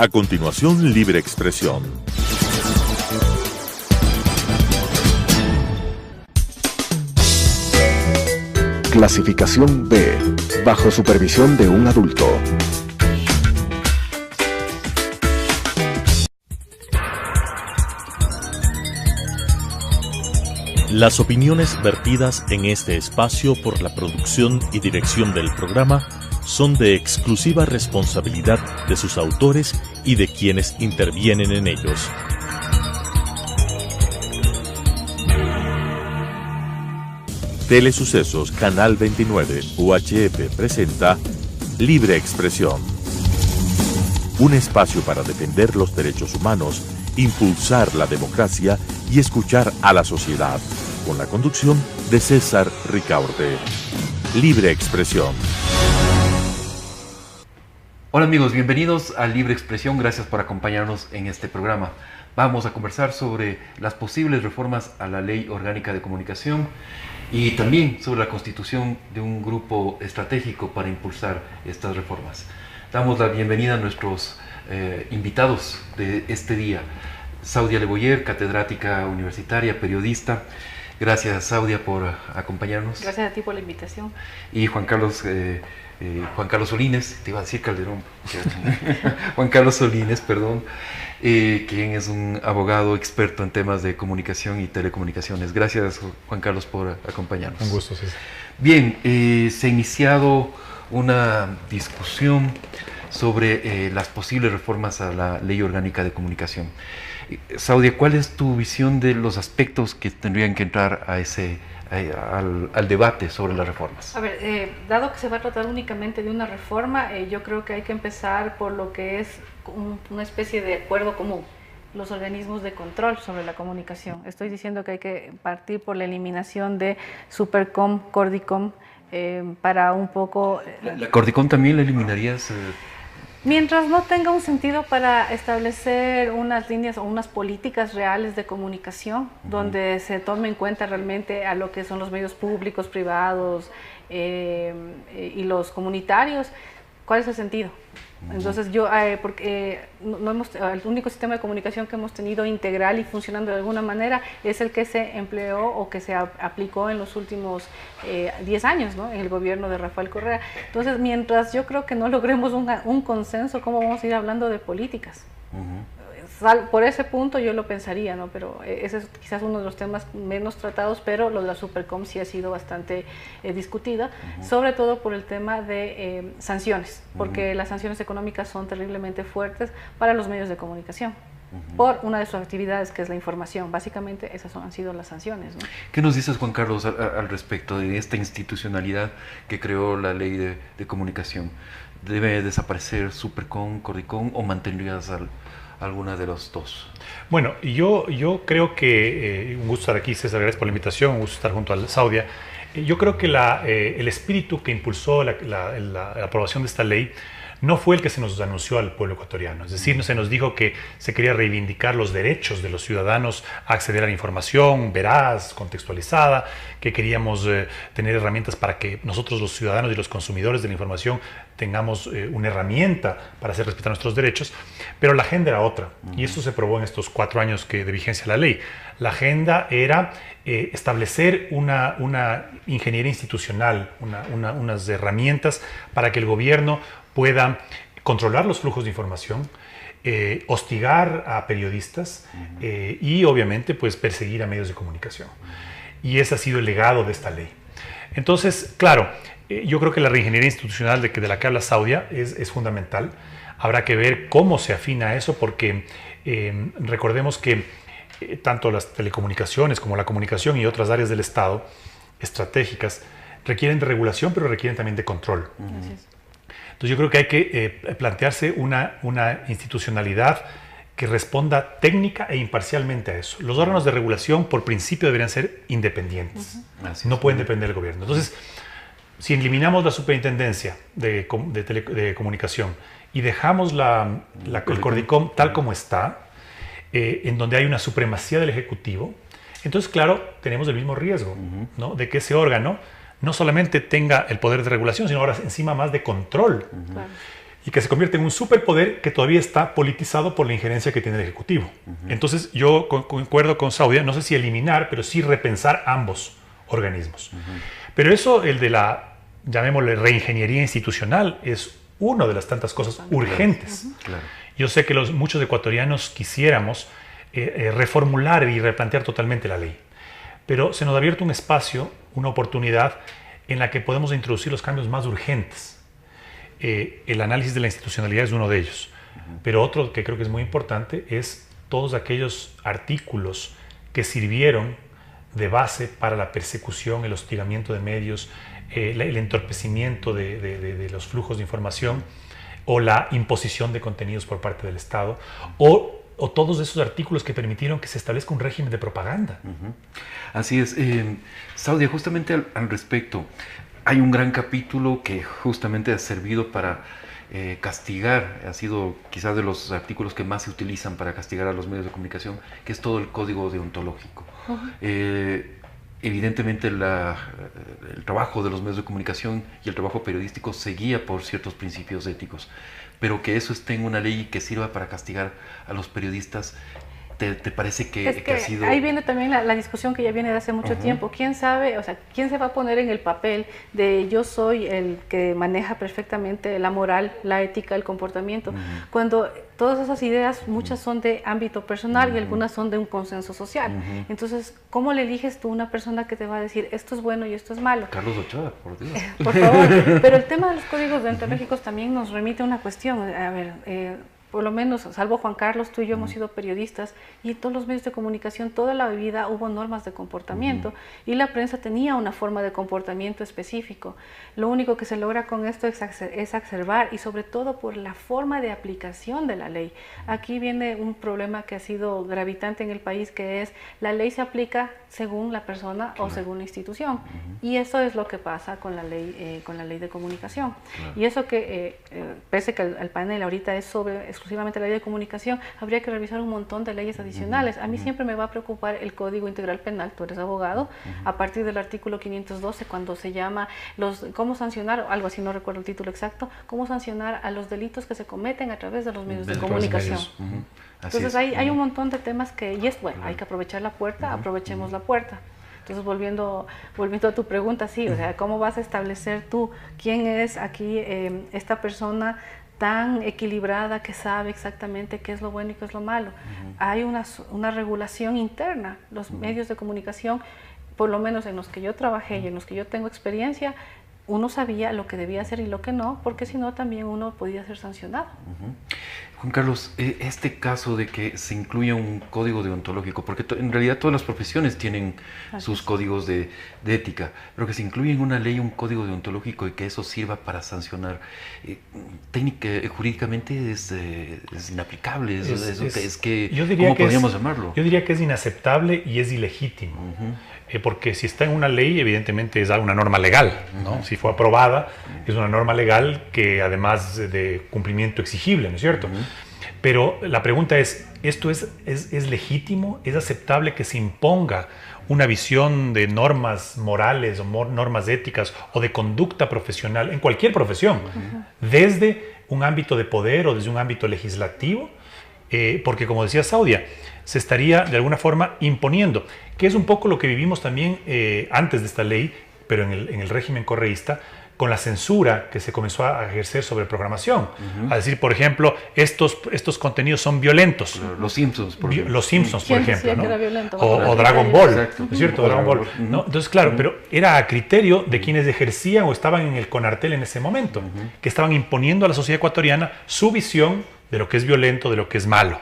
A continuación, Libre Expresión. Clasificación B, bajo supervisión de un adulto. Las opiniones vertidas en este espacio por la producción y dirección del programa son de exclusiva responsabilidad de sus autores y de quienes intervienen en ellos. Telesucesos Canal 29 UHF presenta Libre Expresión. Un espacio para defender los derechos humanos, impulsar la democracia y escuchar a la sociedad, con la conducción de César Ricaurte. Libre Expresión. Hola amigos, bienvenidos a Libre Expresión, gracias por acompañarnos en este programa. Vamos a conversar sobre las posibles reformas a la Ley Orgánica de Comunicación y también sobre la constitución de un grupo estratégico para impulsar estas reformas. Damos la bienvenida a nuestros invitados de este día. Saudia Leboyer, catedrática universitaria, periodista. Gracias, Saudia, por acompañarnos. Gracias a ti por la invitación. Y Juan Carlos Solines, te iba a decir Calderón. Juan Carlos Solines, perdón, quien es un abogado experto en temas de comunicación y telecomunicaciones. Gracias, Juan Carlos, por acompañarnos. Un gusto, sí. Bien, se ha iniciado una discusión sobre las posibles reformas a la Ley Orgánica de Comunicación. Saudia, ¿cuál es tu visión de los aspectos que tendrían que entrar a al debate sobre las reformas? A ver, dado que se va a tratar únicamente de una reforma, yo creo que hay que empezar por lo que es una especie de acuerdo común, los organismos de control sobre la comunicación. Estoy diciendo que hay que partir por la eliminación de Supercom, Cordicom, para un poco... ¿La Cordicom también la eliminarías? Mientras no tenga un sentido para establecer unas líneas o unas políticas reales de comunicación, donde se tome en cuenta realmente a lo que son los medios públicos, privados y los comunitarios, ¿cuál es el sentido? Entonces porque el único sistema de comunicación que hemos tenido integral y funcionando de alguna manera es el que se empleó o que se aplicó en los últimos 10 años, ¿no? En el gobierno de Rafael Correa. Entonces, mientras yo creo que no logremos un consenso, ¿cómo vamos a ir hablando de políticas? Por ese punto yo lo pensaría, ¿no? Pero ese es quizás uno de los temas menos tratados, pero lo de la Supercom sí ha sido bastante discutida, sobre todo por el tema de sanciones, porque las sanciones económicas son terriblemente fuertes para los medios de comunicación, por una de sus actividades que es la información. Básicamente esas han sido las sanciones, ¿no? ¿Qué nos dices, Juan Carlos, al respecto de esta institucionalidad que creó la Ley de Comunicación? ¿Debe desaparecer Supercom, Cordicom o mantendrías alguna de los dos? Bueno, yo creo que, un gusto estar aquí, César, gracias por la invitación, un gusto estar junto a Saudia. Yo creo que el espíritu que impulsó la aprobación de esta ley no fue el que se nos anunció al pueblo ecuatoriano. Es decir, se nos dijo que se quería reivindicar los derechos de los ciudadanos a acceder a la información veraz, contextualizada, que queríamos tener herramientas para que nosotros, los ciudadanos y los consumidores de la información, tengamos una herramienta para hacer respetar nuestros derechos, pero la agenda era otra, y esto se probó en estos 4 años de vigencia de la ley. La agenda era establecer una ingeniería institucional, unas herramientas para que el gobierno pueda controlar los flujos de información, hostigar a periodistas y obviamente pues perseguir a medios de comunicación. Y ese ha sido el legado de esta ley. Entonces, claro, yo creo que la reingeniería institucional de la que habla Saudia es fundamental. Habrá que ver cómo se afina eso, porque recordemos que tanto las telecomunicaciones como la comunicación y otras áreas del Estado estratégicas requieren de regulación, pero requieren también de control. Entonces yo creo que hay que plantearse una institucionalidad que responda técnica e imparcialmente a eso. Los órganos de regulación, por principio, deberían ser independientes. No pueden depender del gobierno. Entonces, si eliminamos la superintendencia de comunicación y dejamos el Cordicom tal como está, en donde hay una supremacía del Ejecutivo, entonces, claro, tenemos el mismo riesgo, ¿no? De que ese órgano no solamente tenga el poder de regulación, sino ahora encima más de control. y que se convierte en un superpoder que todavía está politizado por la injerencia que tiene el Ejecutivo. Entonces yo concuerdo con Saudia, no sé si eliminar, pero sí repensar ambos organismos. Pero eso, el de la, llamémosle, reingeniería institucional, es una de las tantas cosas urgentes. Claro. Yo sé que muchos ecuatorianos quisiéramos reformular y replantear totalmente la ley, pero se nos ha abierto un espacio, una oportunidad en la que podemos introducir los cambios más urgentes. El análisis de la institucionalidad es uno de ellos, pero otro que creo que es muy importante es todos aquellos artículos que sirvieron de base para la persecución, el hostigamiento de medios, el entorpecimiento de los flujos de información o la imposición de contenidos por parte del Estado o todos esos artículos que permitieron que se establezca un régimen de propaganda. Así es. Saudia, justamente al respecto, hay un gran capítulo que justamente ha servido para castigar, ha sido quizás de los artículos que más se utilizan para castigar a los medios de comunicación, que es todo el código deontológico. Evidentemente el trabajo de los medios de comunicación y el trabajo periodístico se guía por ciertos principios éticos, pero que eso esté en una ley que sirva para castigar a los periodistas, ¿te parece que ha sido...? Ahí viene también la discusión que ya viene de hace mucho tiempo. ¿Quién sabe, o sea, quién se va a poner en el papel de yo soy el que maneja perfectamente la moral, la ética, el comportamiento? Cuando todas esas ideas, muchas son de ámbito personal y algunas son de un consenso social. Entonces, ¿cómo le eliges tú una persona que te va a decir esto es bueno y esto es malo? Carlos Ochoa, por Dios. Por favor. Pero el tema de los códigos deontológicos también nos remite a una cuestión. A ver, por lo menos, salvo Juan Carlos, tú y yo hemos sido periodistas y en todos los medios de comunicación toda la vida hubo normas de comportamiento y la prensa tenía una forma de comportamiento específico. Lo único que se logra con esto es exacerbar y sobre todo por la forma de aplicación de la ley. Aquí viene un problema que ha sido gravitante en el país, que es la ley se aplica según la persona o según la institución y eso es lo que pasa con la ley de comunicación. Y eso que, pese que el panel ahorita es sobre exclusivamente la ley de comunicación, habría que revisar un montón de leyes adicionales. A mí siempre me va a preocupar el Código Integral Penal, tú eres abogado, a partir del artículo 512, cuando se llama cómo sancionar, algo así, no recuerdo el título exacto, cómo sancionar a los delitos que se cometen a través de los medios de comunicación. Entonces hay un montón de temas que, y es bueno, hay que aprovechar la puerta, aprovechemos la puerta. Entonces, volviendo a tu pregunta, sí, o sea, ¿cómo vas a establecer tú quién es aquí esta persona tan equilibrada que sabe exactamente qué es lo bueno y qué es lo malo? Hay una regulación interna. Los medios de comunicación, por lo menos en los que yo trabajé y en los que yo tengo experiencia, uno sabía lo que debía hacer y lo que no, porque si no también uno podía ser sancionado. Juan Carlos, este caso de que se incluya un código deontológico, porque en realidad todas las profesiones tienen sus códigos de ética, pero que se incluya en una ley un código deontológico y que eso sirva para sancionar, jurídicamente es inaplicable, ¿cómo podríamos llamarlo? Yo diría que es inaceptable y es ilegítimo. Porque si está en una ley, evidentemente es una norma legal, ¿no? Si fue aprobada, es una norma legal que además de cumplimiento exigible, ¿no es cierto? Pero la pregunta es, ¿esto es legítimo? ¿Es aceptable que se imponga una visión de normas morales o normas éticas o de conducta profesional en cualquier profesión, desde un ámbito de poder o desde un ámbito legislativo? Porque, como decía Saudia, se estaría de alguna forma imponiendo, que es un poco lo que vivimos también antes de esta ley, pero en el régimen correísta, con la censura que se comenzó a ejercer sobre programación. A decir, por ejemplo, estos contenidos son violentos. Los Simpsons, por ejemplo. Los Simpsons, por ejemplo, ¿no? Que era violento, o Dragon Ball, exacto. ¿no es cierto? Dragon Ball. ¿No? Entonces, claro, pero era a criterio de quienes ejercían o estaban en el CONARTEL en ese momento, que estaban imponiendo a la sociedad ecuatoriana su visión de lo que es violento, de lo que es malo,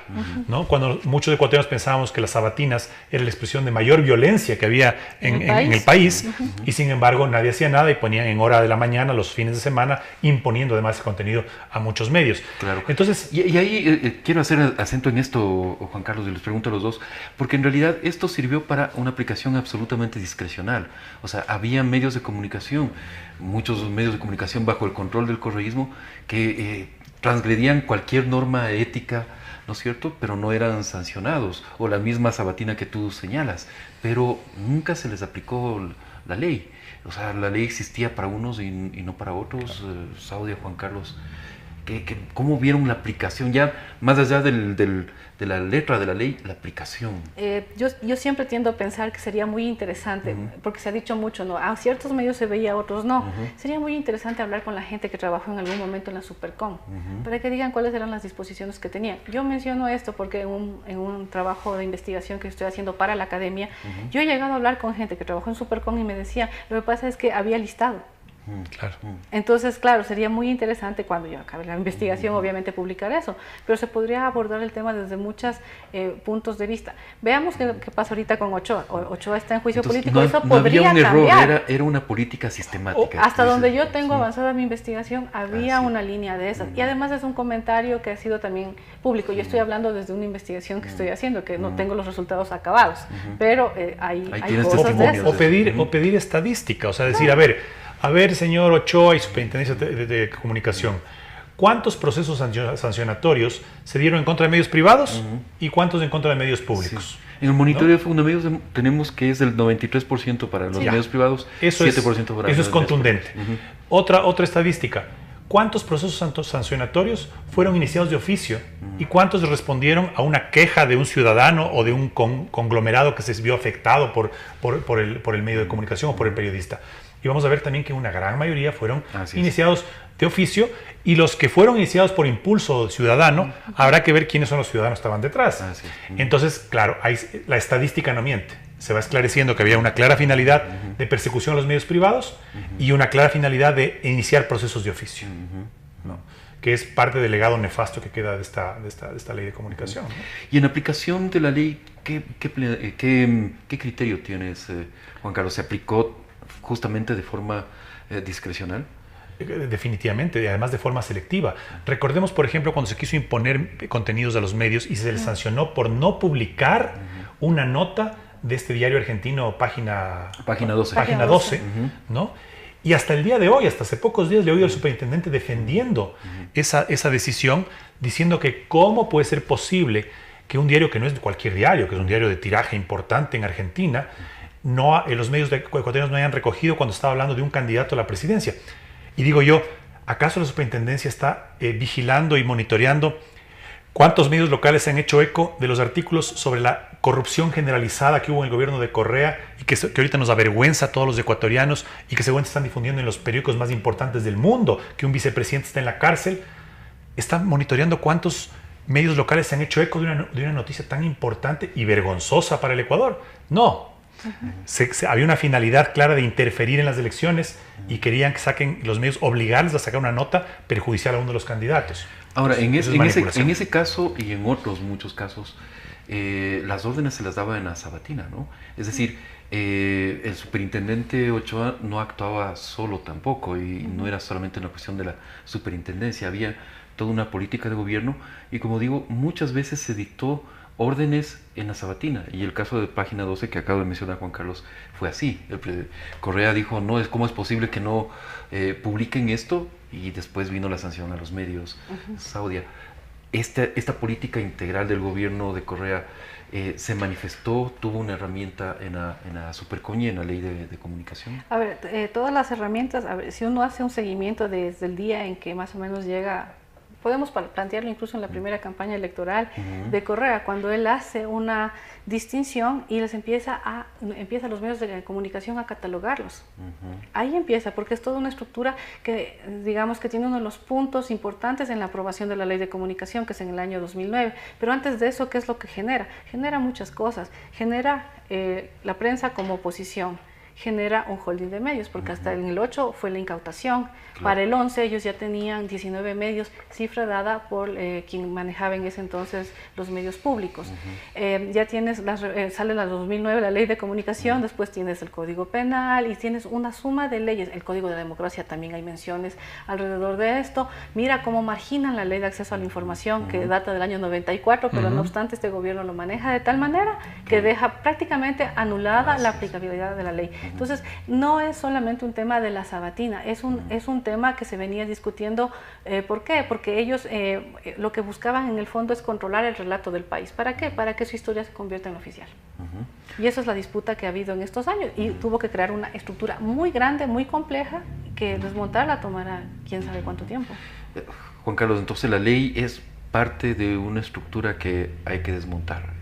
¿no? Cuando muchos ecuatorianos pensábamos que las sabatinas era la expresión de mayor violencia que había en el país, y sin embargo nadie hacía nada y ponían en hora de la mañana, los fines de semana, imponiendo además ese contenido a muchos medios. Claro. Entonces, y ahí quiero hacer acento en esto, Juan Carlos, y les pregunto a los dos, porque en realidad esto sirvió para una aplicación absolutamente discrecional. O sea, había medios de comunicación, muchos medios de comunicación bajo el control del correísmo, que transgredían cualquier norma ética, ¿no es cierto?, pero no eran sancionados, o la misma sabatina que tú señalas, pero nunca se les aplicó la ley. O sea, la ley existía para unos y no para otros. Saudia, Juan Carlos, ¿Cómo vieron la aplicación? Ya más allá de la letra de la ley, la aplicación. Yo siempre tiendo a pensar que sería muy interesante, porque se ha dicho mucho, ¿no? A ciertos medios se veía, a otros no. Sería muy interesante hablar con la gente que trabajó en algún momento en la Supercom, para que digan cuáles eran las disposiciones que tenían. Yo menciono esto porque en un trabajo de investigación que estoy haciendo para la academia, yo he llegado a hablar con gente que trabajó en Supercom y me decía, lo que pasa es que había listado. Claro. Entonces, claro, sería muy interesante cuando yo acabe la investigación, obviamente, publicar eso, pero se podría abordar el tema desde muchos puntos de vista. Veamos qué pasa ahorita con Ochoa. Ochoa está en juicio político, eso podría había un cambiar. error, era una política sistemática. Hasta donde yo tengo avanzada mi investigación, había una línea de esas. Y además es un comentario que ha sido también público. Yo estoy hablando desde una investigación que estoy haciendo, que no tengo los resultados acabados, pero hay cosas de eso. O pedir estadística, o sea, decir, a ver, señor Ochoa y Superintendencia de Comunicación, ¿cuántos procesos sancionatorios se dieron en contra de medios privados y cuántos en contra de medios públicos? Sí. En el monitoreo de Fundamedios tenemos que es del 93% para los medios privados, eso 7% para eso los es contundente. Otra estadística. ¿Cuántos procesos sancionatorios fueron iniciados de oficio y cuántos respondieron a una queja de un ciudadano o de un conglomerado que se vio afectado por el medio de comunicación o por el periodista? Y vamos a ver también que una gran mayoría fueron iniciados de oficio, y los que fueron iniciados por impulso ciudadano, habrá que ver quiénes son los ciudadanos que estaban detrás. Entonces, claro, la estadística no miente. Se va esclareciendo que había una clara finalidad de persecución a los medios privados y una clara finalidad de iniciar procesos de oficio, ¿no? Que es parte del legado nefasto que queda de esta ley de comunicación, ¿no? Y en aplicación de la ley, ¿qué criterio tienes, Juan Carlos? ¿Se aplicó justamente de forma discrecional? Definitivamente, y además de forma selectiva. Recordemos, por ejemplo, cuando se quiso imponer contenidos a los medios y se les sancionó por no publicar una nota de este diario argentino, Página 12, ¿no? Y hasta el día de hoy, hasta hace pocos días, le he oído al superintendente defendiendo esa decisión, diciendo que cómo puede ser posible que un diario que no es cualquier diario, que es un diario de tiraje importante en Argentina, los medios ecuatorianos no hayan recogido cuando estaba hablando de un candidato a la presidencia. Y digo yo, ¿acaso la superintendencia está vigilando y monitoreando cuántos medios locales se han hecho eco de los artículos sobre la corrupción generalizada que hubo en el gobierno de Correa y que ahorita nos avergüenza a todos los ecuatorianos y que seguramente están difundiendo en los periódicos más importantes del mundo, que un vicepresidente está en la cárcel? ¿Están monitoreando cuántos medios locales se han hecho eco de una noticia tan importante y vergonzosa para el Ecuador? No. Había una finalidad clara de interferir en las elecciones y querían que saquen los medios, obligarles a sacar una nota perjudicial a uno de los candidatos. Ahora, en ese caso y en otros muchos casos, las órdenes se las daba en la sabatina, ¿no? Es decir, el superintendente Ochoa no actuaba solo tampoco, y no era solamente una cuestión de la superintendencia, había toda una política de gobierno, y como digo, muchas veces se dictó órdenes en la sabatina, y el caso de Página 12 que acabo de mencionar, Juan Carlos, fue así. Correa dijo, ¿cómo es posible que no publiquen esto? Y después vino la sanción a los medios. Saudia, esta política integral del gobierno de Correa se manifestó, tuvo una herramienta en la Supercom y en la ley de comunicación. A ver, todas las herramientas, si uno hace un seguimiento desde el día en que más o menos llega, podemos plantearlo incluso en la primera campaña electoral de Correa, cuando él hace una distinción y les empieza los medios de comunicación a catalogarlos. Ahí empieza, porque es toda una estructura que, digamos, que tiene uno de los puntos importantes en la aprobación de la ley de comunicación, que es en el año 2009. Pero antes de eso, ¿qué es lo que genera? Genera muchas cosas. Genera la prensa como oposición. Genera un holding de medios, porque hasta en el 8 fue la incautación. Claro. Para el 11 ellos ya tenían 19 medios, cifra dada por quien manejaba en ese entonces los medios públicos. Ya tienes, sale la 2009 la ley de comunicación, después tienes el Código Penal y tienes una suma de leyes. El Código de Democracia también hay menciones alrededor de esto. Mira cómo marginan la ley de acceso a la información, que data del año 94, pero no obstante este gobierno lo maneja de tal manera que deja prácticamente anulada la aplicabilidad de la ley. Entonces, no es solamente un tema de la sabatina, es un tema que se venía discutiendo. ¿Por qué? Porque ellos lo que buscaban en el fondo es controlar el relato del país. ¿Para qué? Para que su historia se convierta en oficial. Y esa es la disputa que ha habido en estos años. Y tuvo que crear una estructura muy grande, muy compleja, que desmontarla tomará quién sabe cuánto tiempo. Juan Carlos, entonces la ley es parte de una estructura que hay que desmontar,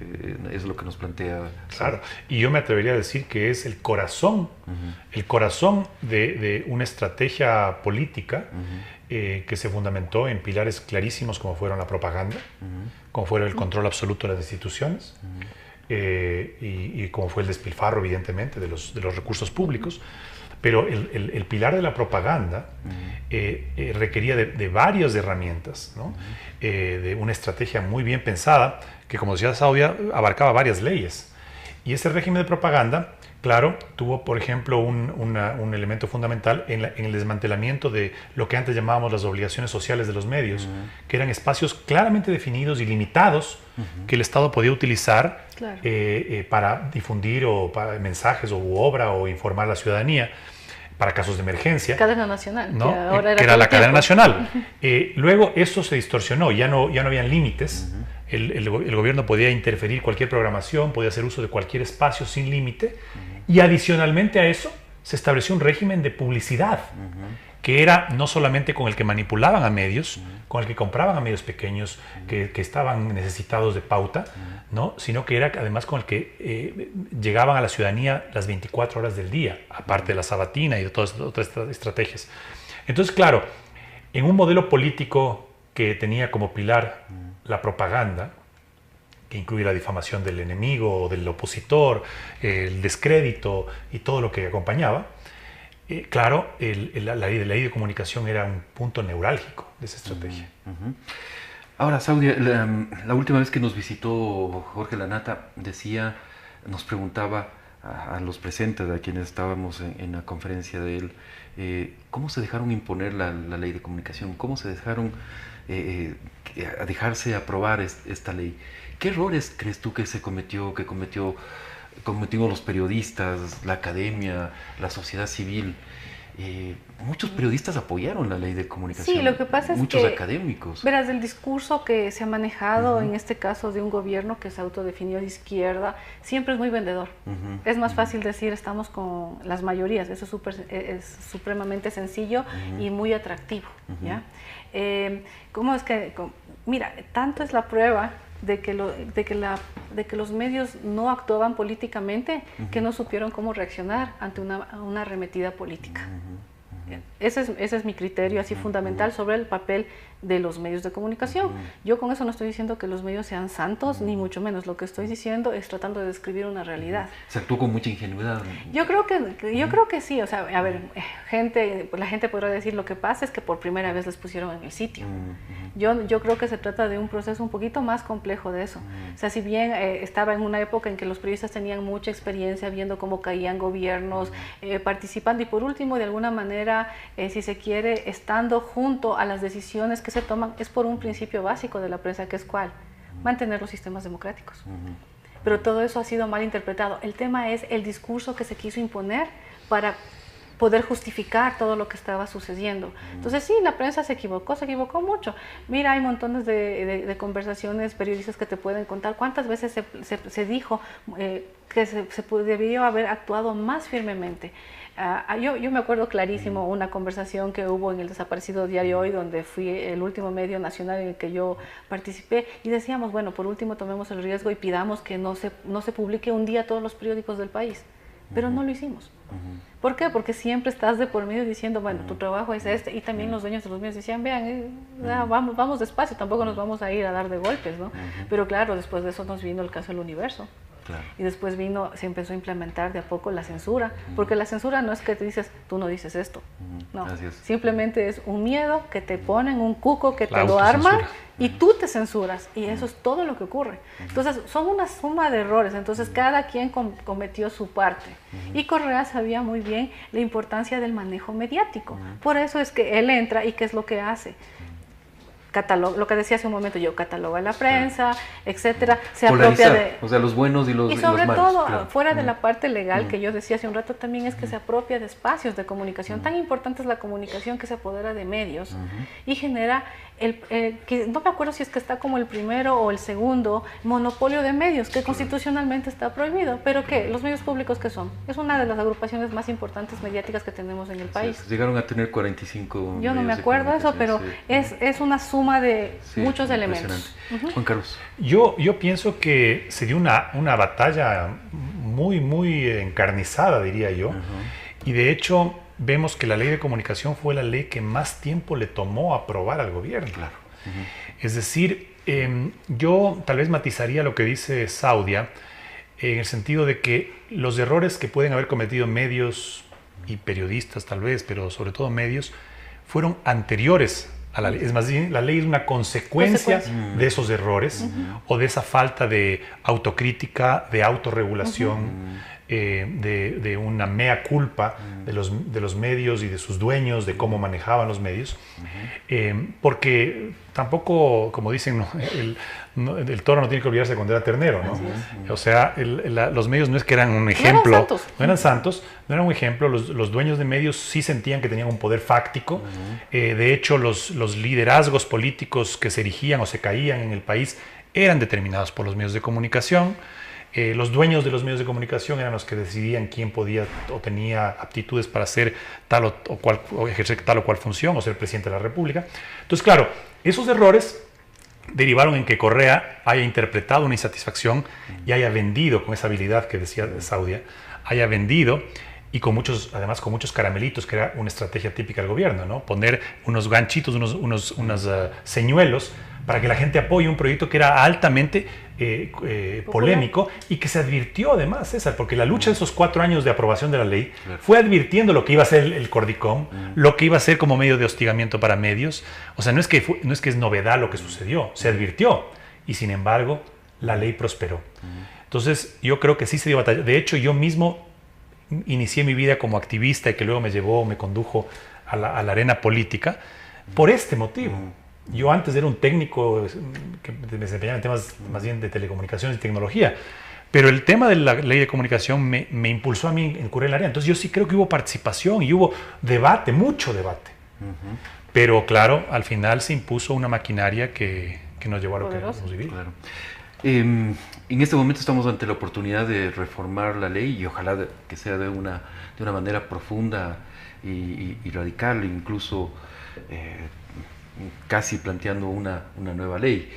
es lo que nos plantea. Claro, y yo me atrevería a decir que es el corazón de una estrategia política que se fundamentó en pilares clarísimos como fueron la propaganda, como fue el control absoluto de las instituciones, y como fue el despilfarro, evidentemente, de los recursos públicos. Pero el pilar de la propaganda requería de varias herramientas, ¿no? De una estrategia muy bien pensada que, como decía Saudia, abarcaba varias leyes. Y ese régimen de propaganda, claro, tuvo, por ejemplo, un elemento fundamental en el desmantelamiento de lo que antes llamábamos las obligaciones sociales de los medios, que eran espacios claramente definidos y limitados que el Estado podía utilizar para difundir para mensajes o obra o informar a la ciudadanía para casos de emergencia. Cadena nacional, ¿no? que ahora que era la cadena nacional. Luego eso se distorsionó, ya no habían límites. El gobierno podía interferir cualquier programación, podía hacer uso de cualquier espacio sin límite. Y adicionalmente a eso se estableció un régimen de publicidad, que era no solamente con el que manipulaban a medios, con el que compraban a medios pequeños que estaban necesitados de pauta, ¿no? Sino que era además con el que llegaban a la ciudadanía las 24 horas del día, aparte de la sabatina y de todas otras estrategias. Entonces, claro, en un modelo político que tenía como pilar la propaganda, que incluye la difamación del enemigo o del opositor, el descrédito y todo lo que acompañaba, claro, la ley de comunicación era un punto neurálgico de esa estrategia. Ahora, Saudia, la última vez que nos visitó Jorge Lanata nos preguntaba a los presentes, a quienes estábamos en la conferencia de él, ¿cómo se dejaron imponer la ley de comunicación? ¿Cómo se dejaron a dejarse aprobar esta ley? ¿Qué errores crees tú que cometimos los periodistas, la academia, la sociedad civil? Muchos periodistas apoyaron la ley de comunicación. Sí, lo que pasa es muchos que, académicos. verás, el discurso que se ha manejado en este caso de un gobierno que se autodefinió de izquierda, siempre es muy vendedor. Es más fácil decir estamos con las mayorías, eso es supremamente sencillo y muy atractivo. ¿Ya? ¿Cómo es que? Mira, tanto es la prueba de que los medios no actuaban políticamente que no supieron cómo reaccionar ante una arremetida política. Ese es mi criterio así fundamental sobre el papel de los medios de comunicación. Yo con eso no estoy diciendo que los medios sean santos, ni mucho menos. Lo que estoy diciendo es tratando de describir una realidad. Se actuó con mucha ingenuidad. Yo creo que sí. O sea, a ver, la gente podrá decir lo que pasa es que por primera vez les pusieron en el sitio. Yo creo que se trata de un proceso un poquito más complejo de eso. O sea, si bien estaba en una época en que los periodistas tenían mucha experiencia viendo cómo caían gobiernos, participando y por último, de alguna manera, si se quiere, estando junto a las decisiones que se toman, es por un principio básico de la prensa, que es ¿cuál? Mantener los sistemas democráticos. Pero todo eso ha sido mal interpretado. El tema es el discurso que se quiso imponer para poder justificar todo lo que estaba sucediendo. Entonces sí, la prensa se equivocó mucho. Mira, hay montones de conversaciones, periodistas que te pueden contar cuántas veces se dijo que se debió haber actuado más firmemente. Yo me acuerdo clarísimo una conversación que hubo en el desaparecido Diario Hoy, donde fui el último medio nacional en el que yo participé, y decíamos, bueno, por último tomemos el riesgo y pidamos que no se publique un día todos los periódicos del país. Pero no lo hicimos. ¿Por qué? Porque siempre estás de por medio diciendo, bueno, tu trabajo es este, y también los dueños de los medios decían, vean, vamos despacio, tampoco nos vamos a ir a dar de golpes, ¿no? Pero claro, después de eso nos vino el caso del Universo. Claro. Y después se empezó a implementar de a poco la censura, porque la censura no es que te dices, tú no dices esto, no, simplemente es un miedo que te ponen, un cuco que te lo arman y tú te censuras, y eso es todo lo que ocurre. Entonces son una suma de errores, entonces cada quien cometió su parte, y Correa sabía muy bien la importancia del manejo mediático, por eso es que él entra y ¿qué es lo que hace? Lo que decía hace un momento yo, cataloga la prensa, etcétera, se apropia de... O sea, los buenos y los malos. Y sobre todo, fuera de la parte legal que yo decía hace un rato, también es que se apropia de espacios de comunicación. Tan importante es la comunicación que se apodera de medios y genera que no me acuerdo si es que está como el primero o el segundo monopolio de medios, que constitucionalmente está prohibido, pero que los medios públicos, ¿qué son? Es una de las agrupaciones más importantes mediáticas que tenemos en el país. Llegaron a tener 45 yo no me acuerdo eso, pero es una suma suma de Sí, muchos impresionante. elementos. Juan Carlos. Yo pienso que se dio una batalla muy encarnizada, diría yo, y de hecho vemos que la ley de comunicación fue la ley que más tiempo le tomó aprobar al gobierno. Claro. Es decir, yo tal vez matizaría lo que dice Saudia en el sentido de que los errores que pueden haber cometido medios y periodistas tal vez, pero sobre todo medios, fueron anteriores a la ley. Es más bien, la ley es una consecuencia de esos errores o de esa falta de autocrítica, de autorregulación, de una mea culpa de los medios y de sus dueños, de cómo manejaban los medios. Porque tampoco, como dicen, el toro no tiene que olvidarse cuando era ternero, ¿no? O sea, los medios no es que eran un ejemplo, no eran santos, no eran un ejemplo. Los dueños de medios sí sentían que tenían un poder fáctico. De hecho, los liderazgos políticos que se erigían o se caían en el país eran determinados por los medios de comunicación. Los dueños de los medios de comunicación eran los que decidían quién podía o tenía aptitudes para hacer tal o ejercer tal o cual función o ser presidente de la República. Entonces, claro, esos errores derivaron en que Correa haya interpretado una insatisfacción y haya vendido, con esa habilidad que decía Saudia, haya vendido y además con muchos caramelitos, que era una estrategia típica del gobierno, ¿no? Poner unos ganchitos, unos señuelos para que la gente apoye un proyecto que era altamente polémico y que se advirtió además, César, porque la lucha de esos 4 años de aprobación de la ley fue advirtiendo lo que iba a ser el Cordicom, lo que iba a ser como medio de hostigamiento para medios. O sea, no es que es novedad lo que sucedió, se advirtió y sin embargo la ley prosperó. Entonces yo creo que sí se dio batalla. De hecho, yo mismo inicié mi vida como activista y que luego me condujo a la arena política por este motivo. Yo antes era un técnico que me desempeñaba en temas más bien de telecomunicaciones y tecnología, pero el tema de la ley de comunicación me impulsó a mí a incurrir en la área. Entonces yo sí creo que hubo participación y hubo debate, mucho debate. Pero claro, al final se impuso una maquinaria que nos llevó a lo que hemos vivido. Claro. En este momento estamos ante la oportunidad de reformar la ley y ojalá que sea de una manera profunda y radical, incluso casi planteando una nueva ley.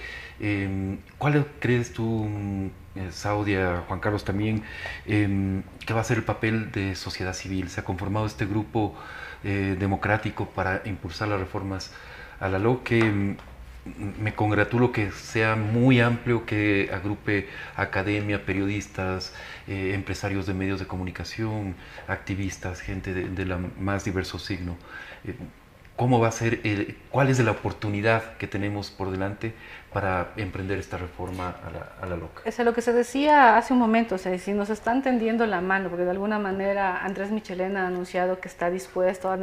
¿Cuál crees tú, Saudia, Juan Carlos también, que va a ser el papel de sociedad civil? Se ha conformado este grupo democrático para impulsar las reformas a la LOC, que me congratulo que sea muy amplio, que agrupe academia, periodistas, empresarios de medios de comunicación, activistas, gente de la más diverso signo. ¿Cómo va a ser, cuál es la oportunidad que tenemos por delante para emprender esta reforma a la LOC? Es lo que se decía hace un momento, o sea, si nos están tendiendo la mano, porque de alguna manera Andrés Michelena ha anunciado que está dispuesto a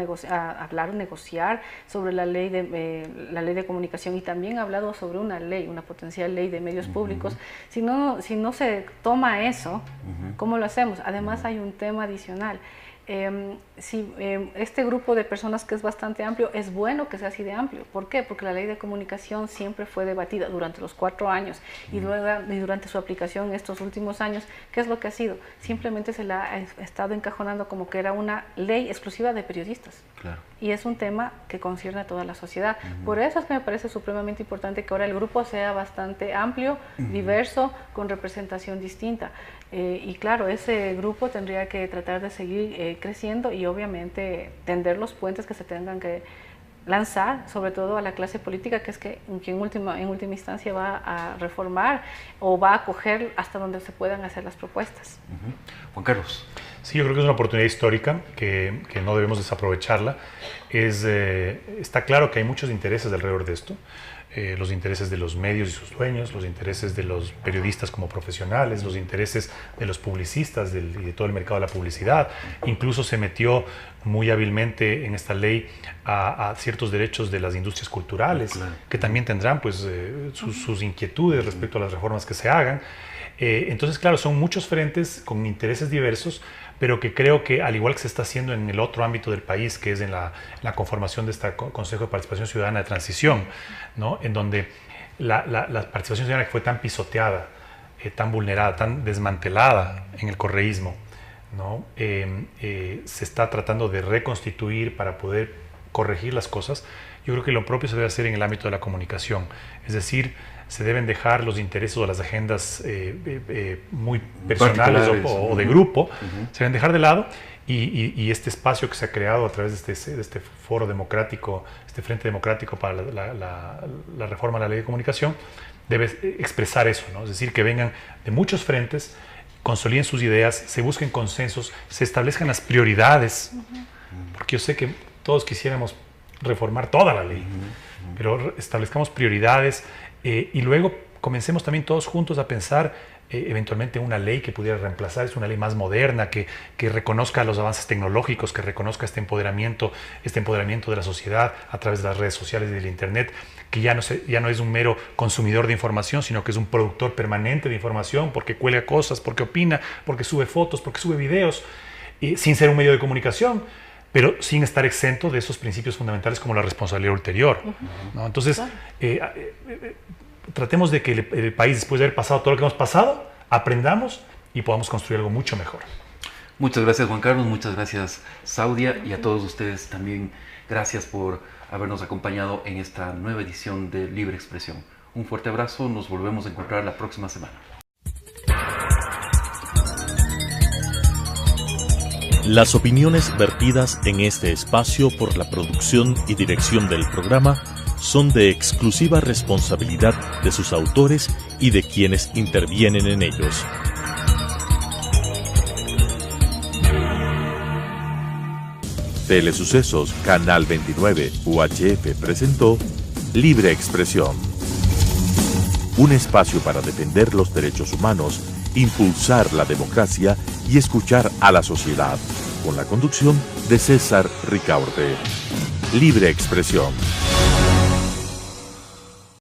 hablar o negociar sobre la ley de comunicación y también ha hablado sobre una potencial ley de medios públicos. Si no se toma eso, ¿cómo lo hacemos? Además hay un tema adicional. Este grupo de personas que es bastante amplio, es bueno que sea así de amplio. ¿Por qué? Porque la ley de comunicación siempre fue debatida durante los 4 años y durante su aplicación en estos últimos años. ¿Qué es lo que ha sido? Simplemente se la ha estado encajonando como que era una ley exclusiva de periodistas. Claro. Y es un tema que concierne a toda la sociedad. Por eso es que me parece supremamente importante que ahora el grupo sea bastante amplio, diverso, con representación distinta. Y claro, ese grupo tendría que tratar de seguir creciendo y obviamente tender los puentes que se tengan que lanzar, sobre todo a la clase política, que es que en última instancia va a reformar o va a acoger hasta donde se puedan hacer las propuestas. Juan Carlos. Sí, yo creo que es una oportunidad histórica que no debemos desaprovecharla. Está claro que hay muchos intereses alrededor de esto. Los intereses de los medios y sus dueños, los intereses de los periodistas como profesionales, los intereses de los publicistas y de todo el mercado de la publicidad. Incluso se metió muy hábilmente en esta ley a ciertos derechos de las industrias culturales, que también tendrán pues, sus inquietudes respecto a las reformas que se hagan. Entonces, claro, son muchos frentes con intereses diversos, pero que creo que, al igual que se está haciendo en el otro ámbito del país, que es en la conformación de este Consejo de Participación Ciudadana de Transición, ¿no? En donde la participación ciudadana que fue tan pisoteada, tan vulnerada, tan desmantelada en el correísmo, ¿no? Se está tratando de reconstituir para poder corregir las cosas. yo creo que lo propio se debe hacer en el ámbito de la comunicación. Es decir, se deben dejar los intereses o las agendas muy personales o de grupo, se deben dejar de lado, y este espacio que se ha creado a través de este foro democrático, este Frente Democrático para la reforma de la ley de comunicación, debe expresar eso, ¿no? Es decir, que vengan de muchos frentes, consoliden sus ideas, se busquen consensos, se establezcan las prioridades, porque yo sé que todos quisiéramos reformar toda la ley, pero establezcamos prioridades, y luego comencemos también todos juntos a pensar eventualmente una ley que pudiera reemplazar, es una ley más moderna, que reconozca los avances tecnológicos, que reconozca este empoderamiento de la sociedad a través de las redes sociales y del Internet, que ya no es un mero consumidor de información, sino que es un productor permanente de información, porque cuelga cosas, porque opina, porque sube fotos, porque sube videos, sin ser un medio de comunicación, pero sin estar exento de esos principios fundamentales como la responsabilidad ulterior, ¿no? Entonces, tratemos de que el país, después de haber pasado todo lo que hemos pasado, aprendamos y podamos construir algo mucho mejor. Muchas gracias, Juan Carlos, muchas gracias, Saudia, y a todos ustedes también gracias por habernos acompañado en esta nueva edición de Libre Expresión. Un fuerte abrazo, nos volvemos a encontrar la próxima semana. Las opiniones vertidas en este espacio por la producción y dirección del programa son de exclusiva responsabilidad de sus autores y de quienes intervienen en ellos. Telesucesos Canal 29 UHF presentó Libre Expresión. Un espacio para defender los derechos humanos, impulsar la democracia y escuchar a la sociedad, con la conducción de César Ricaurte. Libre Expresión.